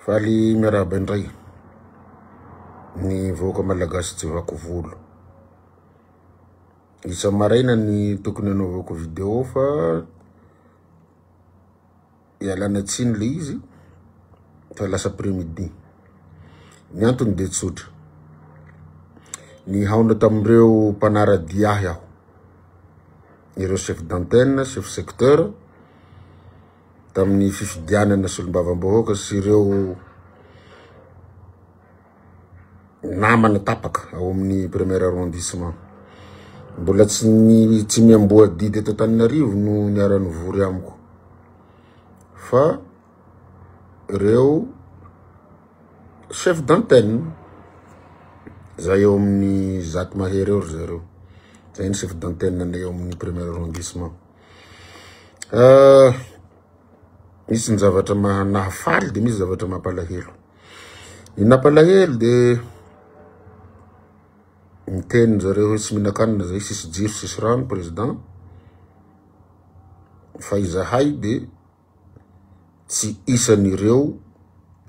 Faly miarahaba indray ny vahoaka malagasy tsy vako volo. Isa maraina ny tokony anaovako video fa ialana tsiny le izy fa lasa après-midi. Ny antony de tsotra. Ny haona tamreo mpanaradia aho. Ireo chef d'antenne, chef secteur tamin'ny fifidianana solombavam-bahoaka sy ireo namana tapaka ao amin'ny premier arrondissement. Mbola tsy miamboa didy eto Antananarivo no niarany vory amiko. Fa ireo chef d'antenne zay eo amin'ny zato mahery eo zareo. Zay ny chef d'antenne na eo amin'ny premier arrondissement. Misy ny zavatra nahafaly de misy zavatra mampalahelo. Ny nampalahelo de miteny zareo hoe tsy mihinan-kanina zay sisy jiro sisy rano président. Fa izahay de tsy isan'ireo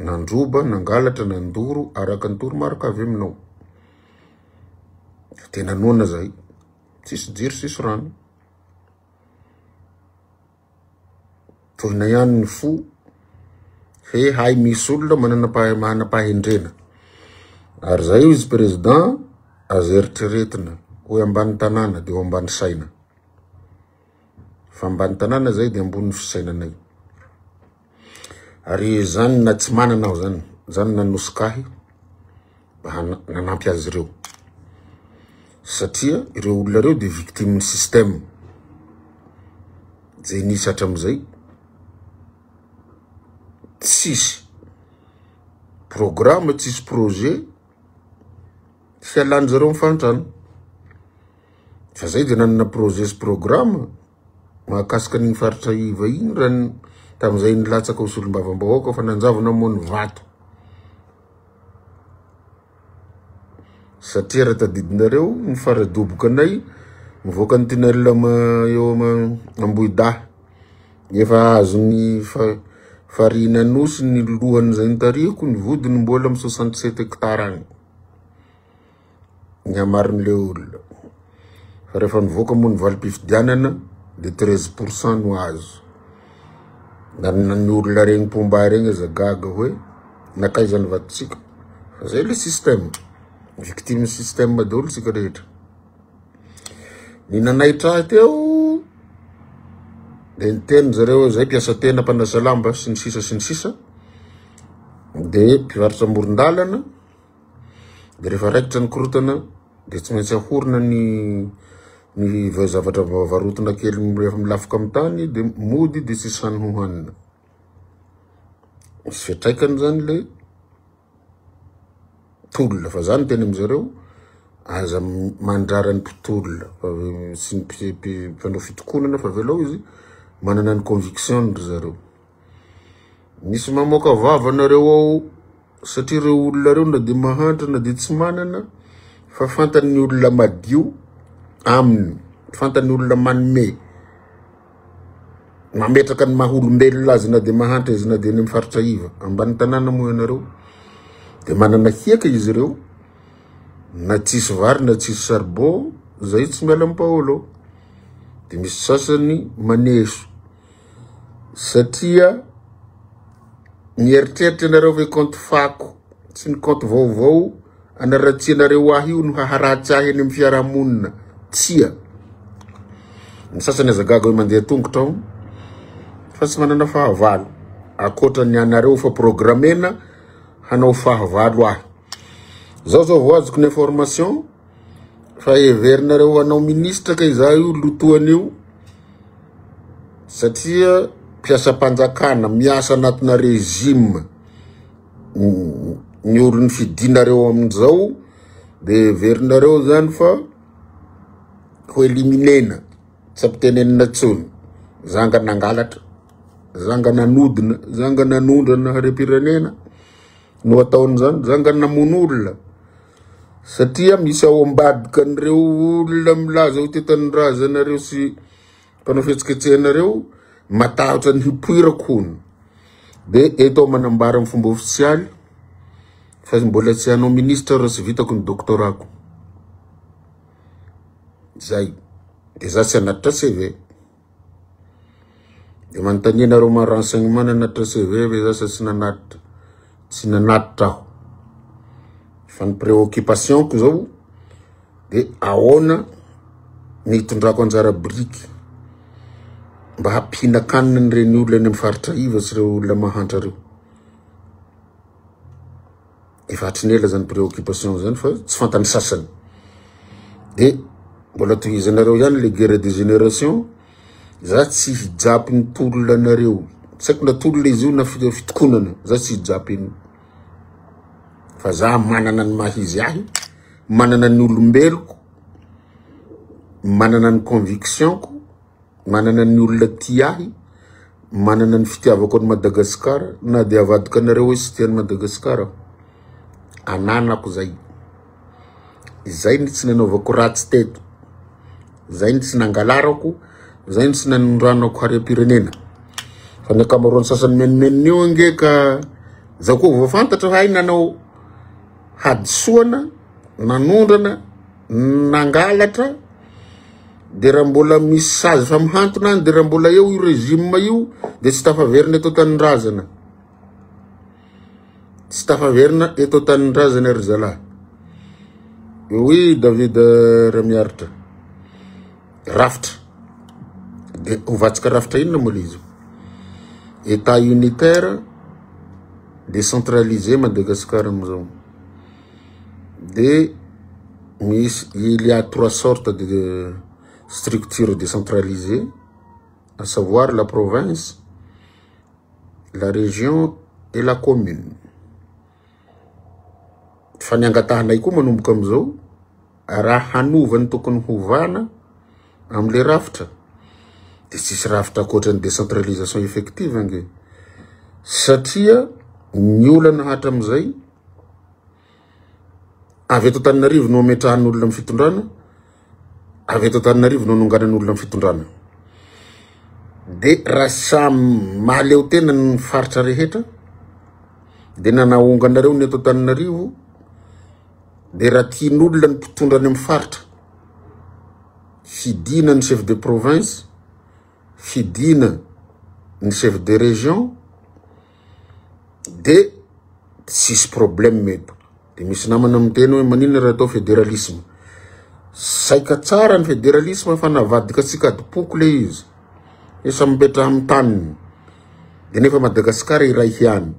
nandroba, nangalatra, nandoro araka ny toromarika avy aminao. Tena noana zay. Sisy jiro sisy rano. Tohina ihany ny fo he hay misy olona manana-pahendrena. Ary zay io izy président azo eritreretina hoe ambany tanàna de ho ambany saina. Fa ambany tanàna zay de ambony fisainanay. Ary zany na tsy manana aho zany nanosikahy mba nanampy azy ireo. Satria ireo olona reo de victime ny système. Zay nisy hatramizay tsisy programme, tsisy projet fialany zareo mifantrano. Fa zay de nanana projet sy programme mahakasika ny faritra ivahiny raha tamizay nilatsaka ho solombavam-bahoaka fa nanjavona moa ny vato. Satria raha tadidinareo ny faradoboka anay mivoaka ny tinarila eo Ambohidahy efa azo ny farina nosy ny lohany zay nitariko ny vodiny mbola amin'ny 67 hectare agny. Ny hamarin'le olona. Fa rehefa nivoaka moa ny valim-pifidianana de 13% no azo. Ny olona regny mpomba regny aza gaga hoe nakaizany vatotsika. Fa zay le système. Victime système daholo sika rehetra. Ny nanaitra teo de niteny zareo zay mpiasa tena mpanasa lamba sy ny sisa. De mpivarotra amoron-dalana. De rehefa raikitra ny korotana de tsy maintsy ahorona ny zavatra varotana kely rehefa milafoka amin'ny tany de mody de tsy sany hohanina. Misy fiatraikany zany le tolona. Fa zany teny amizareo aza mandrara ny mpitolona sy ny mpanao fitokonana fa velao izy manana ny conviction ry zareo. Misy mamoaka vavanareo ao satria reo olona reo na de mahantra na de tsy manana fa fantan'ny olona madio aminy, fantan'ny olona manome mametraka ny maholombelona azy na de mahantra izy na de ny mifaritra iva ambany tanàna moa ianareo. De manana hiaka izy reo na tsisy vary na tsisy charbon zay tsy miala ampaolo. De misy sasany maneso satria mieritreritra anareo ve compte fako sy ny compte vaovao anaratsianareo ahy io no haharatsy ahy eny amin'ny fiarahamonina. Tsia. Ny sasany aza gaga hoe mandeha tongotra ao fa tsy manana fahavalo. Akoatra ny anareo fa programmena hanao fahavalo ahy. Zao vo azoko ny information fa everinareo hanao ministre kay za io lotoany io. Satria mpiasa mpanjakana miasa anatina régime ny olony fidinareo amin'izao de everinareo zany fa ho eliminena tsy ampitenenina tsony. Zanga nangalatra, zanga nanodina, zanga nanondrana harem-pirenena no ataon'izany, zanga namon'olona. Satria misy ao ambadika an'ireo olona milaza ho tetan'ny razanareo sy mpanao fihetsiketsehanareo matahotra ny hipoirako hony. de eto manambara amin'ny fomba ofisialy fa mbola tsy anao ministre sy vitako ny doctorako zay de za tsy anatitra CV de manontania nareo ma renseignement nanatitra CV ve za sy nanatitra tsy nanatitra aho fa ny préoccupation ko zao de ahoana ny tondrako anjara briky mba hampihinakanina ny reny olona any amin'ny faritra iva sy ireo olona mahantra reo efa hatrinela zany préoccupation zany fa tsy fantany sasany de mbola tohizanareo ihany le guerre de génération za tsy hijapy ny tolona nareo saiko na tolona izy io na fitokonana za tsy hijapy iny fa za manana ny mahizy ahy manana ny olombeloko manana ny convictionko manana ny olona ty ahy manana ny fitiavako any Madagasikara na de avadika nareo hoe sy tiany Madagasikara ananako zay izay ny tsy nanaovako ratsy teto zay ny tsy nangalarako zay ny tsy nanondranako hariam-pirenena fa ny akamaroany sasany menimenina ange ka za koa voafantatra hay nanao hadisoana nanondrana nangalatra de raha mbola misy sazy fa mihantona any de raha mbola eo io régime io de tsy tafaverina eto tanindrazana tsy tafaverina eto tanindrazana ry zalahy oui David Ramiaritra rafitra de ovatsika rafitra inona moa izy état unitaire décentralisé Madagascar amizao de il y a 3 sortes de structures décentralisées, à savoir la province, la région et la commune. Faniangatahana ko manomboka amizao raha hanova ny tokony hovana amle rafitra de tsisy rafitra akoatra ny décentralisation effective ange satria ny olana hatra amizay avy eto Antananarivo no ametrahan'olona amin'ny fitondrana avy eto Antananarivo no anonganan'olona amin'ny fitondrana de raha samy mahaleo tena ny faritra rehetra de nanaonganareo ny eto Antananarivo de raha tian'olona ny mpitondra any amin'ny faritra fidina ny chef de province fidina ny chef de région de tsisy problème meto de misy namana miteny hoe manina raha atao fédéralisme saika tsara ny fédéralisme fa navadika tsika dipoko le izy esa mipetra amin'ny taniny de nefa Madagasikara iray hiany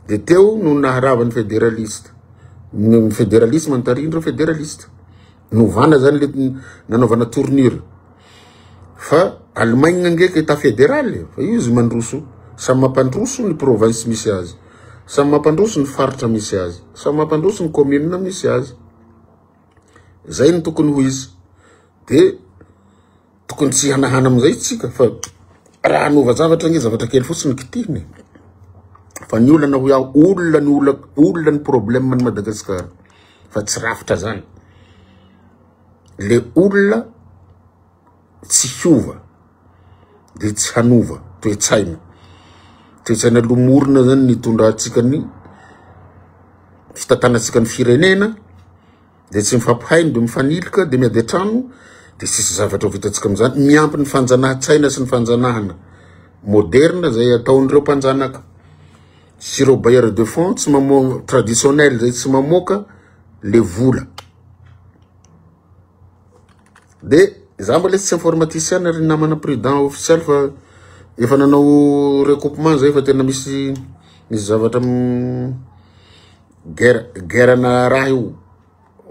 de teo no naharava ny fédéraliste ny fédéralisme ny tarindra fédéraliste novana zany le nanaovana tournure fa Allemagne ngeke état fédéral fa izy mandroso samy mampandroso ny province misy azy samy mampandroso ny faritra misy azy samy mampandroso ny commune misy azy zay ny tokony ho izy de tokony tsy hanahana amizay tsika fa raha hanova zavatra nge zavatra kely fotsiny kitihiny fa ny olana ho iaho olona ny problème ny Madagasikara fa tsy rafitra zany le olona tsy hiova de tsy hanova toetsaina lomorina zany nitondra atsika ny fitatanatsika ny firenena de tsy mifampihainy de mifanilika de miady trano de sisy zavatra vitatsika amizany miampy ny fanjanahan-tsaina sy ny fanjanahana moderne zay ataon'ireo mpanjanaka sy ireo bailleur de fonds tsy mamoaka traditionnel zay tsy mamoaka le vola de za mbola tsy informaticien ary namana président officiel fa efa nanao recoupement zay fa tena misy zavatra guerre na raha io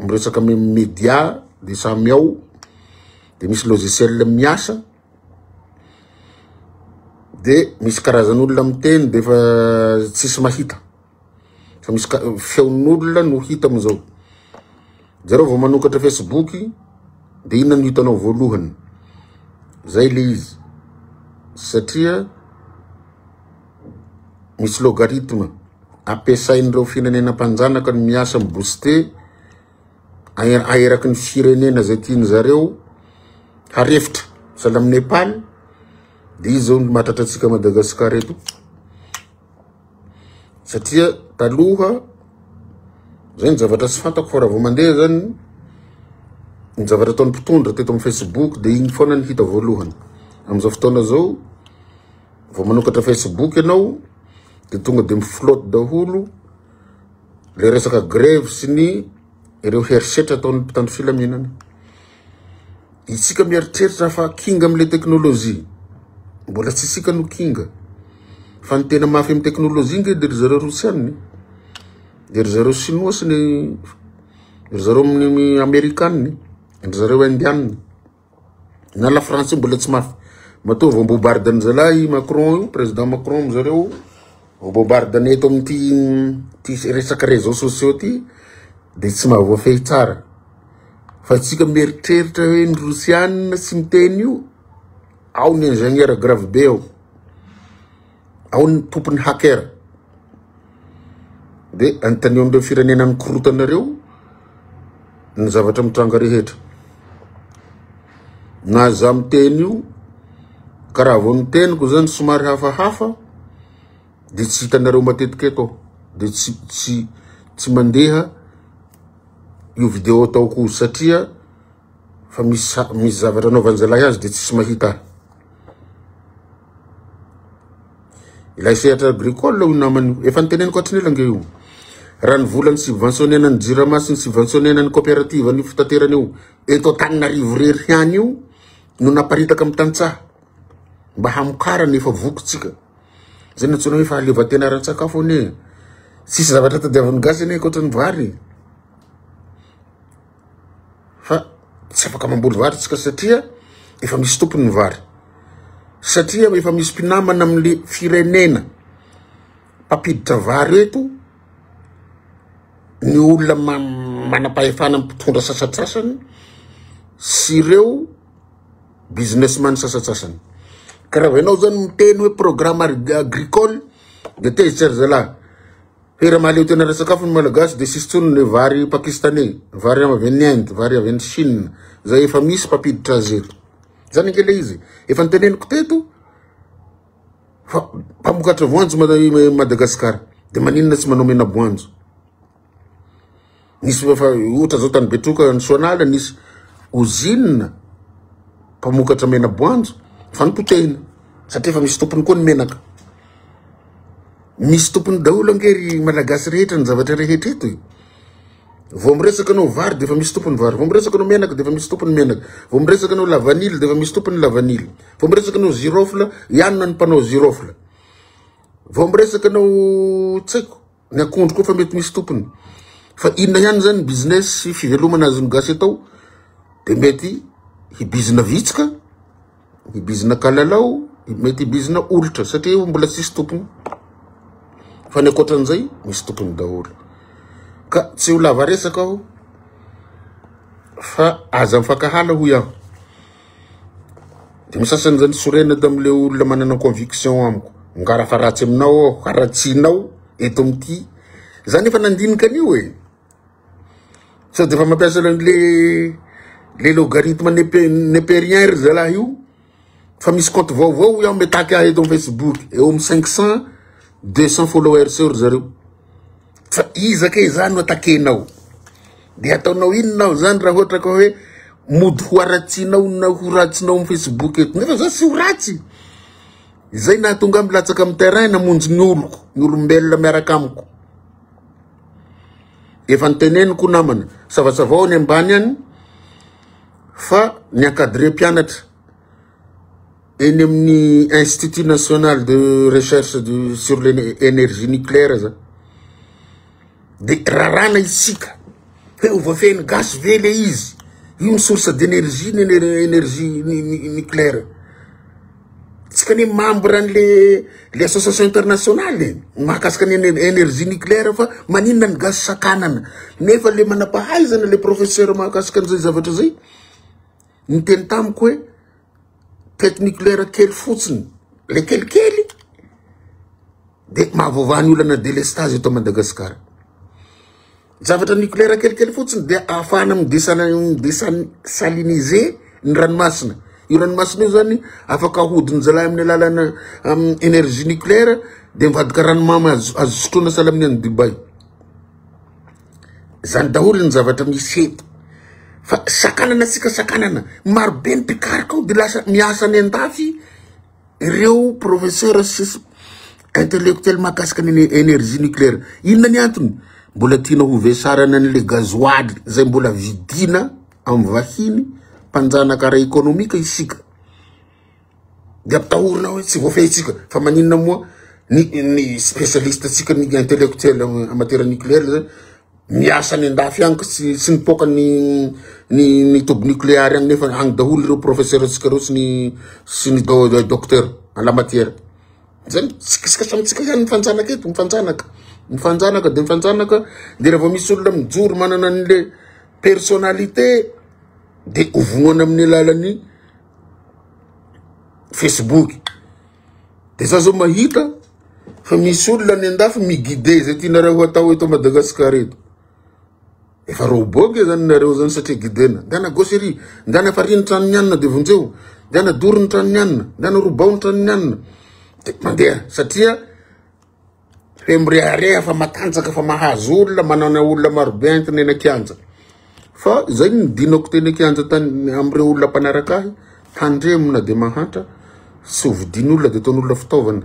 miresaka ame média de samy ao de misy logiciel miasa de misy karazan'olona miteny de fa tsisy mahita fa misy feon'olona no hita amizao zareo vao manokatra Facebook de inona no hitanao voalohany zay le izy satria misy logarithme ampiasain'ireo firenenam-panjanaka ny miasa mibooster aeraky ny firenena zay tiany zareo harefitra sahala amin'ny Nepal de izy zao mahatratra atsika Madagasikara eto satria taloha zany zavatra tsy fantako fa raha vao mandeha zany ny zavatra ataon'ny mpitondra teto amin'ny Facebook de igny foana ny hita voalohany am'izao fotoana zao vao manokatra Facebook ianao de tonga de miflotte daholo le resaka grève sy ny ireo herisetra ataon'ny mpitandro filaminana. Isika mieritreritra fa kinga am'le teknôlôjia mbola tsy isika no kinga fa ny tena mafy amin'ny teknôlôjia nge de ry zareo rosianiny de ry zareo chinois sy ny ry zareo amin'ny amerikaniny ry zareo indianiny na la France mbola tsy mafy mato vao bombardany zalahy Macron io président Macron zareo vao bombardany eto amin'ty resaka réseaux sociaux ty de tsy mahavoafehy tsara fa tsika mieritreritra hoe ny rosianina sy miteny io ao ny ingénieur grave be ao ny tompony hacker de antanion'ireo firenena ny korotanareo ny zavatra mitranga rehetra na za miteny io karaha vao niteniko zany somary hafahafa de tsy hitanareo matetika eto de tsy mandeha io vidéo ataoko satria fa misy zavatra anaovan'ny zalahy azy de tsisy mahita ilay sehatra agricole io namany efa niteneniko hatrin'ela nge io raha ny volany subventionnena ny jirama sy ny subventionnena ny coopérative ny fitaterana io eto Antananarivo rery hiany io no naparitaka amin'ny tantsaha mba hamokara nefa vokytsika zany antsoina hoe fahaleovan-tenaran-tsakafo ane sisy zavatra tadiavan'ny gasy ane ankoatra ny vary fa tsy afaka mamboly vary tsika satria efa misy tompony ny vary satria efa misy mpinamana amin'le firenena mpapiditra vary eto ny olona manam-pahefana mpitondra sasatsasany sy ireo businessman sasatsasany karaha enao zany miteny hoe programme agricole de tezitra ry zalahy hera mahaleo tena resakafo ny malagasy de sisy tsony ny vary pakistanais vary avy any Inde vary avy any Chine zay efa misy mpapiditra azy eto zany ngele izy efa niteneniko teto fa mpamokatra voanjo Madagasikara de maninona tsy manao mena voanjo nisy fa ohatra zao tany Betroka ny Soanala nisy usine mpamokatra mena voanjo fa nipotehina satria fa misy tompony koa ny menaka misy tompony daholo angery malagasy rehetra ny zavatra rehetra eto vao miresaka anao vary de fa misy tompony vary vao miresaka anao menaka de fa misy tompony menaka vao miresaka anao lavanily de fa misy tompony lavanily vao miresaka anao girofle ianona ny mpanao girofle vao miresaka anao tsaiko ny akondro koa fa mety misy tompony fa inona ihany zany business sy fivelomana azy ny gasy atao de mety hibizina vitsika hibizina kalalao mety hibizina olitra satria io mbola tsisy tompony fa ny akoatran'izay misy tompony daholo ka tsy ho lava resaka aho fa aza mifakahala hoy aho de misasany zany sorena tam'le olona manana conviction amiko ngara fa ratsy aminao aho karatsinao eto amity zany efa nandinika an'io so de fa mampiasa le logarithme népérien ry zalahy io fa misy compte vaovao iaho metaky ahy eto amin'ny Facebook eo amin'ny 500 200 followers eo ry zareo fa izaka izany no atakenao de ataonao inonao zany raha ohatra ka hoe mody ho aratsinao na ho ratsinao amin'ny Facebook eto nefa za sy ho ratsy zay nahatonga amin'ny latsaka amin'ny terrain namonjy ny oloko ny olombelona miaraka amiko efa niteneniko namana savasavao ny ambany any fa ny encadré mpianatra eny amin'ny Institut National de Recherche sur l'énergie nucléaire za de rarana isika hoe ovafeny gasy ve le izy io source d'énergie ny énergie nucléaire tsika ny membre an'le association internationale mahakasika ny énergie nucléaire fa maninona ny gasy sakanana nefa le manampahaizana le professeur mahakasika an'izay zavatra zay niteny tamiko hoe tête nucléaire kely fotsiny le kelikely de mahavoavany olana délestage eto Madagasikara zavatra nucléaire kelikely fotsiny de ahafahana desaliniser ny ranomasina io ranomasina io zany afaka ahodiny zalahy amin'ny alalana énergie nucléaire de mivadika ranomamy azo sotroana salaminy any Dubai. Zany daholo ny zavatra misy eto. Fa sakanana sika sakanana maro be ny pikarika ao de lasa miasa any andafy ireo professeur sy intellectuel mahakasika ny énergie nucléaire. Inona ny antony? Mbola tiana ho vesarana an'le gazoaly zay mbola vidina amin'ny vahiny mpanjanaka ara ekonomika isika. De apitahorina hoe tsy voafehitsika fa maninona moa ny spécialiste tsika ny intellectuel en matière nucléaire zay miasa any andafy agny sy nipoka ny tobo nucléaire agny nefa agny daholo ireo professeur tsika reo sy ny docteur en la matière. Zany sika samitsika zany mifanjanaka eto mifanjanaka de rehefa misy olona mijoro manana an'le personnalité de ovonoana amin'ny alalan'ny Facebook. De za zao mahita fa misy olona any andafy miguide zay tianareo atao eto Madagasikara eto. Efa roboge zany nareo zany satria guidena. Ndana goseri, ndana fariny trano nyanna de vonjeo, ndana doriny trano nyanna, ndana robao trano nyanna. De mandeha satria fembriarea fa matanjaka fa mahazo olona manana olona maro be entiny eny Kianja. Fa zay ny dinako teny Kianja tany amreo olona mpanaraka ahy, tandremona de mahatra, sy hovidin'olona de ataon'olona fitaovana.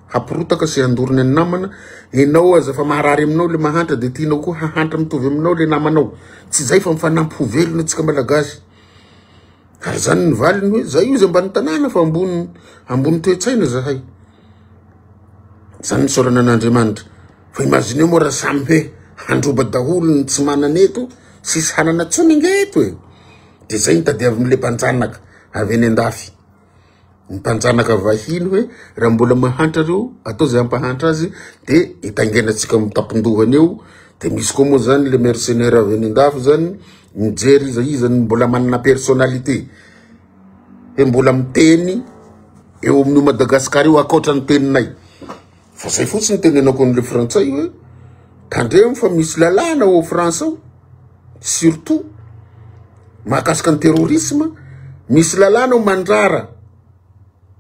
Hapirotaka sy andorony any namana, enao aza fa maharary aminao le mahantra de tianao koa hahantra mitovy aminao le namanao. Tsy zay fa mifanampy ho velona antsika malagasy. Ary zany ny valiny hoe zay io zay ambany tanàna fa ambony toetsaina zahay. Zany ny sorana an'Andriamanitra. Fa imagineo moa raha samy hoe handroba daholo ny tsy manana eto, sisy hanana tsony ingeto e. De zay nitadiavin'le mpanjanaka avy eny andafy. Ny mpanjanaka vahiny hoe raha mbola mahantra reo atao zay ampahantra azy de itangenatsika mitapindohany eo. De misy koa moa zany le mercenaire avy eny andafy zany mijery izy zany mbola manana personnalité. E mbola miteny eo amin'ny Madagasikara io akoatra ny teninay. Fa zay fotsiny tenenako an'le frantsay hoe tandremo fa misy lalàna ao France ao, surtout mahakasika ny terrorisme, misy lalàna ao mandrara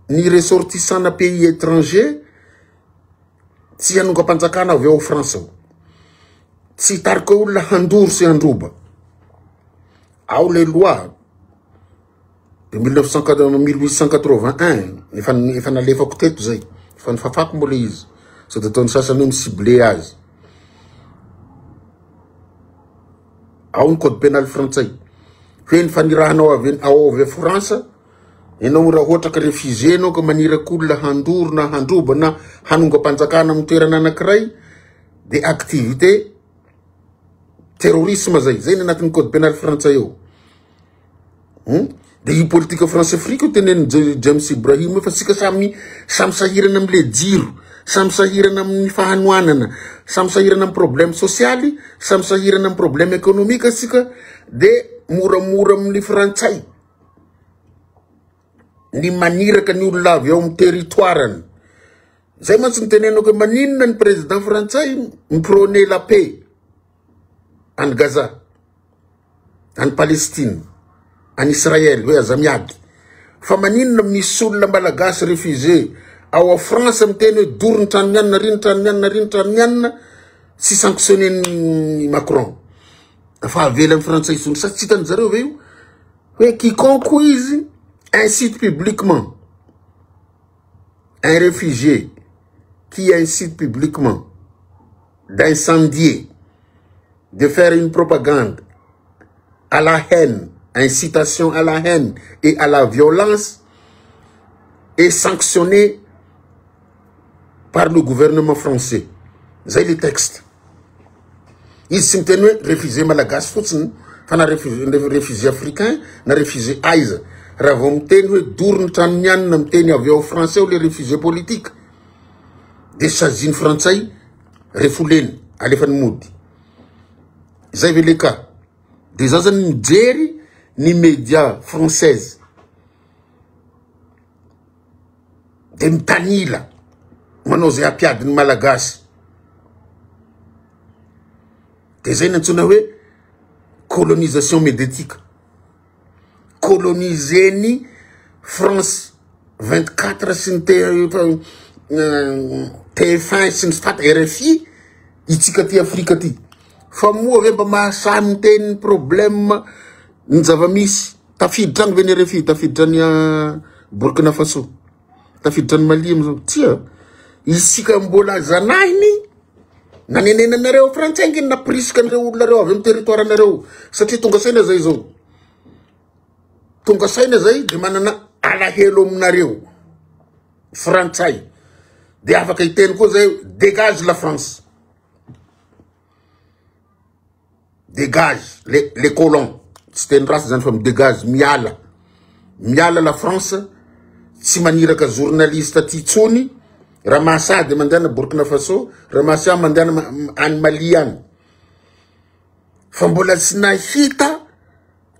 ny ressortissant na pays étranger tsy hanonga-panjakana avy ao France ao. Tsy hitarika olona handoro sy handroba. Ao les lois de 1881 efa nalefako teto zay. Fa nifafako mbola izy. So de ataony sasany hoe misible azy. Ao ny code pénal frantsay. Hoe ny fanirahanao avy Fransa, enao raha ohatra ka réfugié enao ka maniraka olona handoro na handroba na hanonga-panjakana amin'ny toerana anankiray, de activité terrorisme zay. Zay ny anatin'ny code pénal frantsay eo. De io politika France Afrique teneny James Ibrahim fa sika samy sahirana am'le jiro, samy sahirana amin'ny fahanoanana, samy sahirana amin'ny problème social, samy sahirana amin'ny problème économique sika de moramora amin'ny frantsay. Ny maniraka ny olona avy ao amin'ny territoirany. Zay mantsy nitenenako hoe maninona ny président frantsay miprôner la paix en Gaza, en Palestine, en Israël, hoe aza miady. Fa maninona misy olona malagasy réfugié ao a France miteny hoe doro ny trano nyanna, riny trano nyanna, sy sanctionner Macron. Fa avelan'ny frantsay sony sa tsy hitany zareo ve io hoe quiconque izy incite publiquement un réfugié qui incite publiquement d'incendier, de faire une propagande à la haine, incitation à la haine et à la violence est sanctionné par le gouvernement français. C'est le texte. Ils sont tenus réfugiés malagasy fotsiny, fa na réfugiés africains, na réfugiés aiza. Raha vao miteny hoe doriny trano nyanina miteny avy ao français ou les réfugiés politiques. De saziny frantsay refuleny alefany mody. Zay ve le cas. De za zany mijery ny média française. De mitanila manao zay apiadiny malagasy. De zay nantsona hoe colonisation médiatique. Coloniser ni France 24 sy TF1 sy ny sifata RFI itsika ty Afrika ty fa moa ve mba mahasamy teny problème ny zava-misy tafiditra any ve ny RFI tafiditra ny Burkina Faso tafiditra ny Mali amizao tia isika mbola zanahiny nanenenanareo frantsay ngeny napriska an'ireo olona reo avy amin'ny territoire anareo satria tonga saina zay zao tonga saina zay de manana alahelo aminareo frantsay de afaka iteny koa zay dégage la France dégage les colons c'était une race zany fa dégage miala la France tsy maniraka journaliste ty tsony ramasa de mandana Burkina Faso ramasa mandana an Mali any fa mbola tsy nahita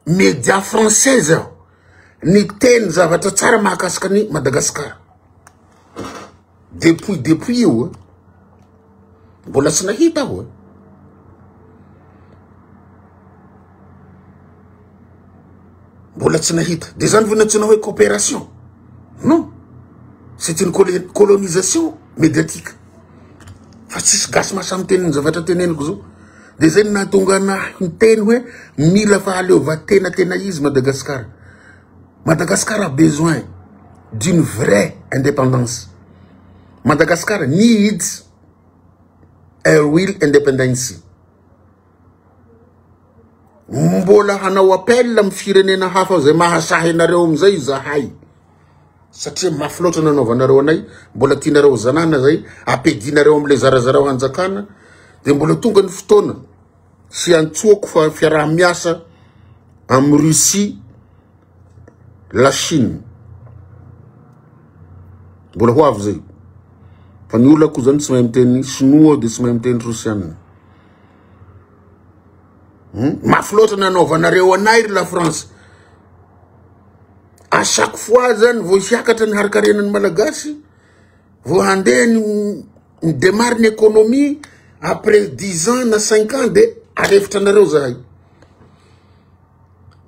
média française ny teny zavatra tsara mahakasika ny Madagascar depuis io mbola tsy nahita ho mbola tsy nahita de zany vonatsina hoe coopération non c'est une colonisation médiatique fa tsisy gasy mahasamy teniny zavatra teneniko zao de zay nahatonga ny teny hoe mila fahaleovan-tena izy Madagascar a besoin d'une vraie indépendance. Madagascar needs a real independence. Mbola hanao appel am firenena hafa zay mahasahy nareo amizay zahay. Satria mafloatra nanaovanareo anay, mbola tianareo zanana zay, apedinareo amle zarazarao hanjakana, de mbola tonga ny fotoana sy antsoako fa fiaraha-miasa am Russie, la Chine. Mbola ho avy zay. Fa ny olona ko zany tsy mahay miteny chinois de tsy mahay miteny russiana. Mafloatra nanaovanareo anay la France. À chaque fois zany vo hiakatra ny harikarenany malagasy, vo handeha ny démarre ny économie après 10 ans na 5 ans de arefitra nareo zahay.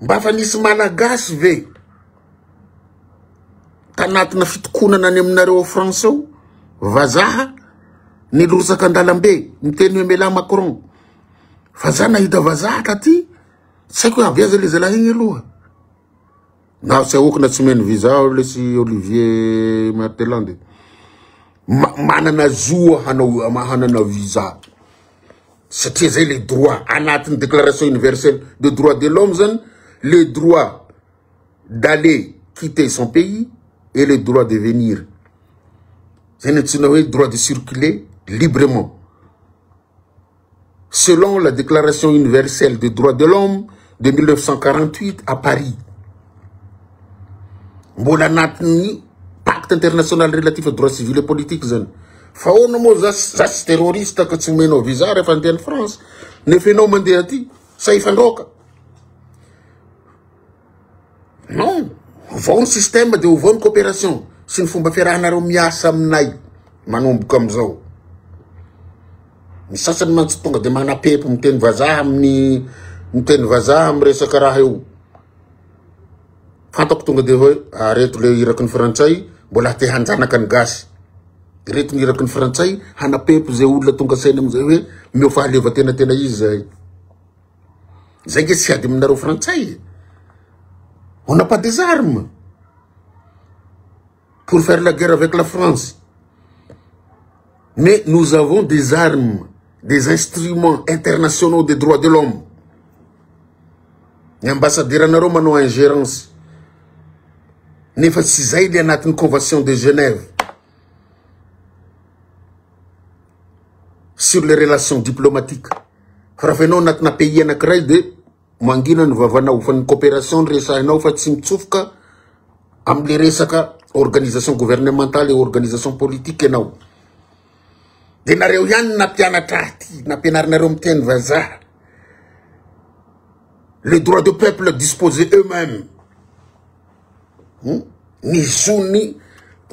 Mba fa nisy malagasy ve tanatina fitokonana any aminareo France ao, vazaha nilorosaka andalambe miteny hoe Mela Macron. Fa za nahita vazaha taty, tsy haiko avy aza le zalahy igny aloha. Na tsy ahoako na tsy meny visa le si Olivier Martelande. Manana zoa hanana visa. Satria zay les droits anatin'ny déclaration universelle des droits de l'homme zany, le droit d'aller quitter son pays et le droit de venir. C'est le droit de circuler librement. Selon la déclaration universelle des droits de l'homme de 1948 à Paris. Mbola natni pacte international relatif aux droits civils et politiques zany. Fa ono mo zas terroriste ka tsy meno visa refa andeha en France. Ne fenao mandeha aty, sa ifandroka. Non, vao ny système de vao ny coopération sy ny fomba fiarahanareo miasa aminay manomboka amizao. Ny sasany mantsy tonga de manapepo miteny vazaha amin'ny miteny vazaha amin'ny resaka raha io. Fantako tonga de hoe reto le iraky ny frantsay mbola te hanjanaka ny gasy. Reto ny iraky ny frantsay hanapepo zay olona tonga saina amizay hoe meo fahaleva tena izy zay. Zay nge tsy ady aminareo frantsay. On n'a pas des armes pour faire la guerre avec la France. Mais nous avons des armes, des instruments internationaux des droits de l'homme. L'ambassadeur en Rome a ingérence. Nefa si zay li anatin'ny convention de Genève sur les relations diplomatiques. Farafenao anatina pays anankiray de mangina ny vavanao fa ny coopération resahinao fa tsy mitsofoka amle resaka organisation gouvernementale et organisation politique enao. De nareo ihany nampianatra aty, nampianarinareo miteny vazaha. Les droits de peuple disposer eux-mêmes. Ny zony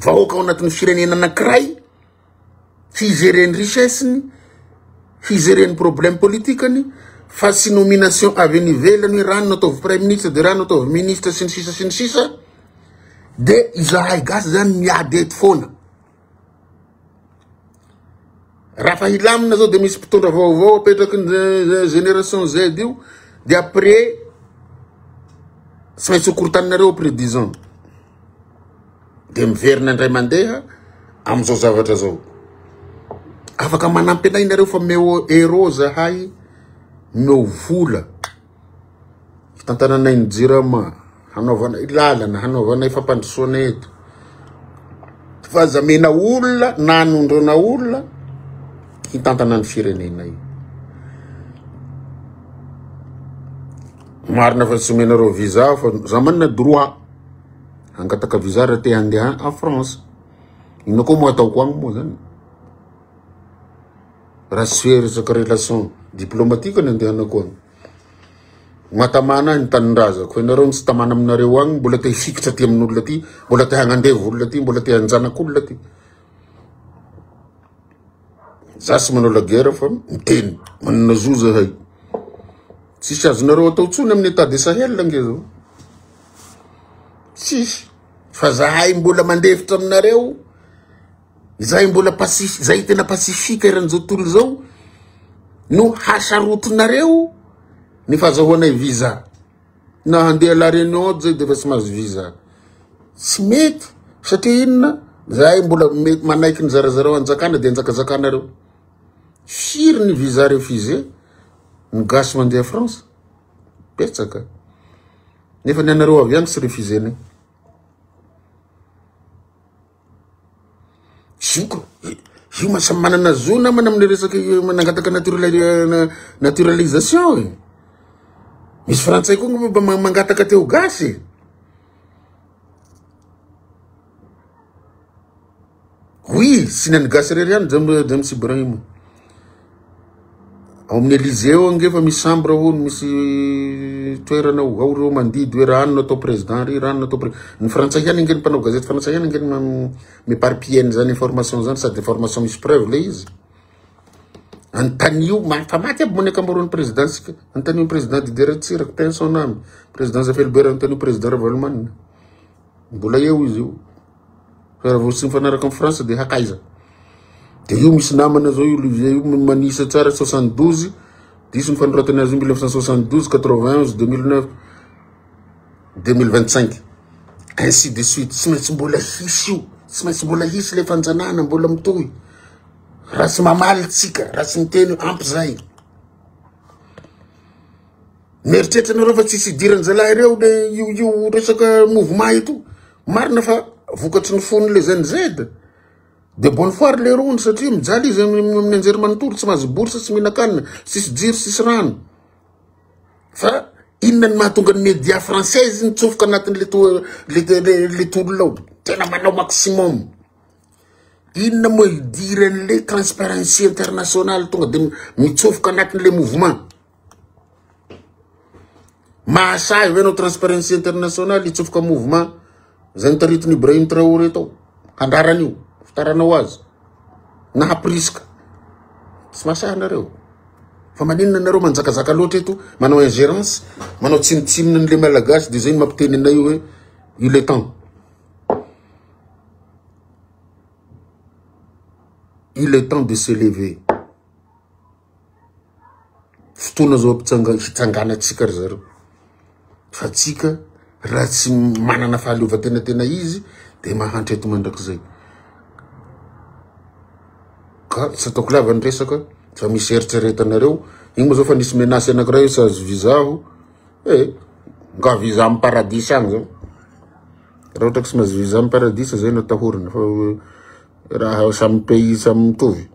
vahoaka ao anatin'ny firenena anankiray, fizereny richesse-ny, fizereny problème politikany, fa sy nomination avy nivelany rano nataovy premier ministre de rano nataovy ministre sy ny sisa de izahay gasy zany miady eto foana. raha ilamina zao de misy mpitondra vaovao apetraky ny génération Z io de après tsy maintsy hokorotaninareo après 10 ans de miverina indray mandeha am'izao zavatra zao afaka manampy anareo fa meo héros zahay meo vola fitantananay ny jirama hanaovana ilalana hanaovana ifampandrosoana eto fa zamena olona na anondrona olona hitantana ny firenena io marina fa tsy omenareo visa fa za manana droit hangataka visa raha te handeha en France ino koa mo ataoko agny moa zany raha tsy resaka relation diplomatique ny andehanako agny matamana ny tanindrazako fa inareo tsy tamana aminareo agny mbola te hifikitra ty amin'olona ty mbola te hagnandeva olona ty mbola te hanjanak'olona ty za sy manao la guerre fa miteny manana zo zahay tsisy azonareo atao tsony amin'ny état de Sahel ange zao tsisy fa zahay mbola mandefitra aminareo zahay mbola zahay tena pasifika eran'izao tontolo zao no hasarotonareo ny fahazahoanay visa na handeha la réunion zay de fa tsy mahazo visa tsy mety satria inona zahay mbola manaiky ny zarazareo anjakana de anjakazakanareo firy ny visa refusé ny gasy mandeha France petsaka nefa ny anareo avy agny tsy refusé nay io masamy manana zo namana amin'ny resaky manangataka naturalisation misy frantsay koa mba mangataka teo gasy oui sy nany gasy rery any James Ibrahim ao amin'ny Élysée ange fa misy chambre hono misy toerana ao reo mandidy hoe rano atao président ry rano atao ny frantsay ihany ingeny mpanao gazety frantsay ihany ingeny miparpieny zany information zany sady information misy preuve le izy antanio fa maty aby mony akambarony président sika antanio président Didier Ratsiraka tena sonamy président Zafelbert antanio président Ravalomanina mbola eo izy io fa raha vao tsy mifanaraka amin'ny France de hakaiza de io misy namana zao io Olivier io manisa tsara 72 diso ny fanoratany azy 1972 91 2009 2025 ainsi de suite tsy maintsy mbola hisy io tsy maintsy mbola hisy le fanjanana mbola mitohy raha tsy mamaly tsika raha tsy miteny ampy zay mieritreritra nareo fa tsisy idirany zalahy reo le io resaka mouvement ito marina fa vokatry ny fony le ZNZ de bonne foire le rony satria mijaly izy amin'ny anjery manontolo tsy mahazo bourse tsy mihinan-kanina sisy jiro sisy rano fa inona ny mahatonga ny média française nitsofoka anatin'le tolo lao tena manao maximum inona moa idiran'le transparency internationale tonga de mitsofoka anatin'le mouvement mahasay ve anao transparency internationale itsofoka mouvement zay nitaritiny Ibrahim Traoré tao handraran'io fitaranao azy na hapriska tsy mahasay anareo fa maninona anareo manjakazaka loatra eto manao ingérence manao tsinitsinina an'le malagasy de zay ny mampiteny anay hoe il est temps de se lever fotoana zao hitsanganatsika ry zareo fa tsika raha tsy manana fahaleovan-tena izy de mahantry eto mandrakizay ka tsy ataoko lava ny resaka fa misy eritreretanareo igny moa zao fa nisy menasy anankiray sy azo vizaho nga visa amin'ny paradis agny zao raha ohatra tsy mahazo visa amin'ny paradis zay no atahorana fa raha samy pays samy mitovy